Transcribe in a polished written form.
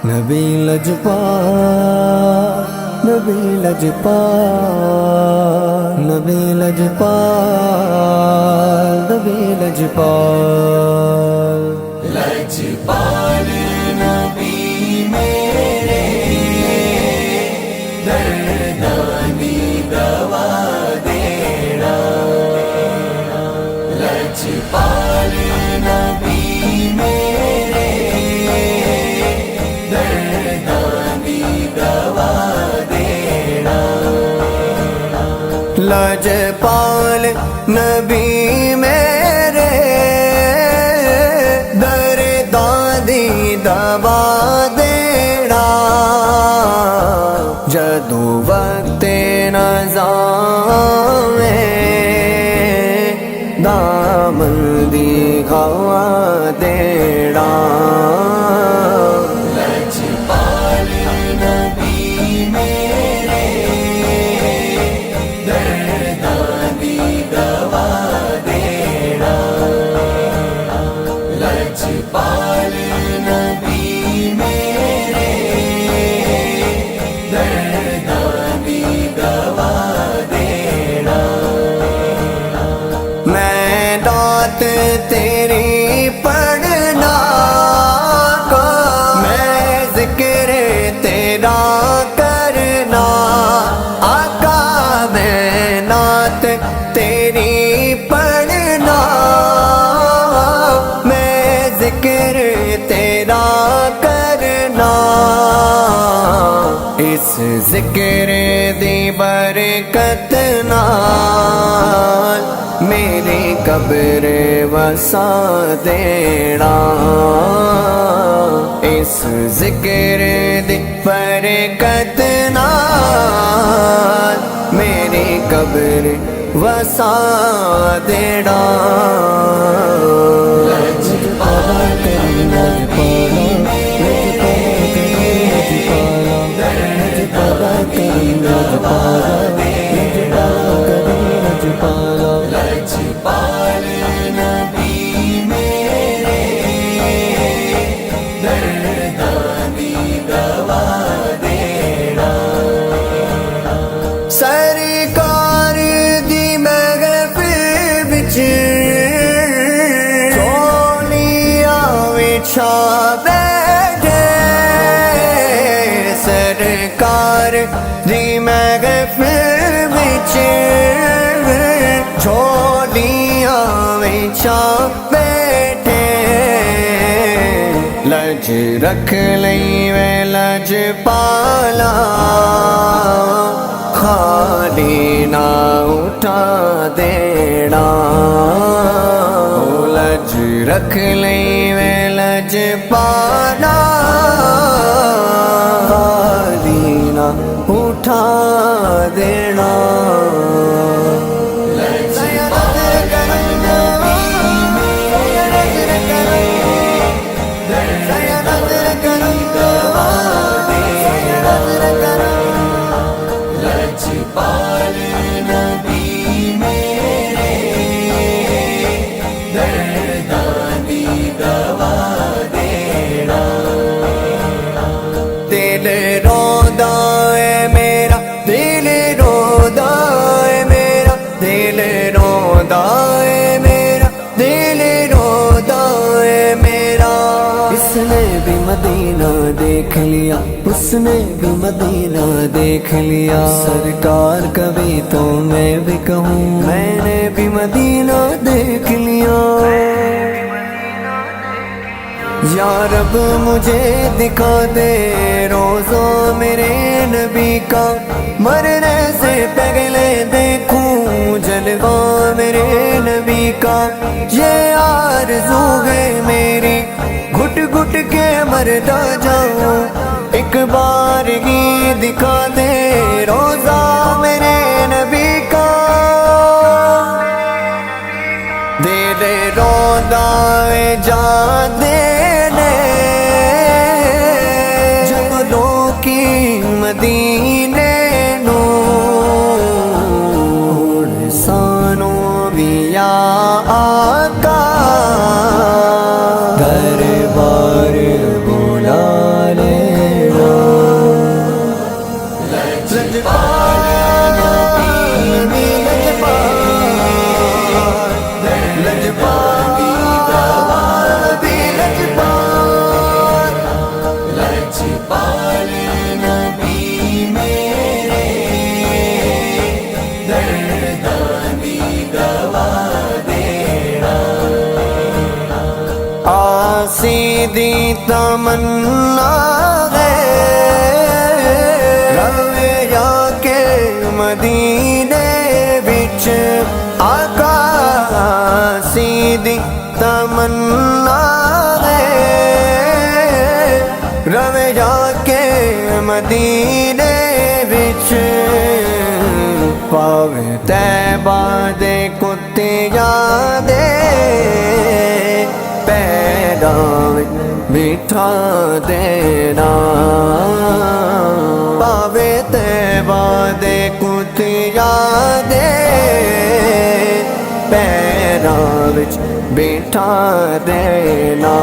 نبی لجپال نبی لجپال نبی لجپال نبی لجپال لجپال نبی میرے دردانی دوا دینا لجپال نبی میرے دردانی دوا دینا لجپال نبی میرے دردانی دوا دینا جدو وقت نزاع دامن دکھا دینا لجپال نبی میرے دردانی دوا دینا لجپال نبی میرے دردانی دوا دینا میں نعت تیری پڑھنا میں ذکر تیرا کرنا آقا میں نعت تیری پڑھنا میں ذکر تیرا کرنا اس ذکر دی برکت نال میری قبر وسا دینا اس ذکر دی برکت نال میری قبر وسا دینا لجپال نبی میرے دردانی دوا دینا سرکار دی محفل وچ چولیاں وچھا بیٹھے سرکار دی محفل وچ چولیاں وچھا بیٹھے لج رکھ لئی وے لج پالا خالی نہ اٹھا دینا لج رکھ لئی وے لج پالا خالی نہ اٹھا دینا لجپال نبی میرے دردانی دوا دینا دل روندا ہے میرا دل روندا ہے میرا دل روندا ہے میرا دل روندا ہے میرا اس نے بھی مدینہ دیکھ لیا اس نے بھی مدینہ دیکھ لیا سرکار کبھی تو میں بھی کہوں میں نے بھی مدینہ دیکھ لیا یا رب مجھے دکھا دے روزہ میرے نبی کا مرنے سے پہلے دیکھوں جلوہ میرے نبی کا یہ آرزو ہے میری گھٹ گھٹ کے مرتا جاؤں ایک بار ہی دکھا دے روزہ میرے نبی کا دل روندا ہے جان دینے جبلوں کی مدینے نور سانوں بھی یا آقا لجپال نبی لجپال لجپال نبی لجپال لجپال نبی میرے دردانی دوا دینا آسی دی تمنا ہے روے جا کے مدینے وچ آقا سیدھی تمنا ہے روے جا کے مدینے وچ پاوے طیبہ دے کتیاں دے پیراں وچ بٹھا دینا پاوے طیبہ دے کتیاں دے پیراں وچ بٹھا دینا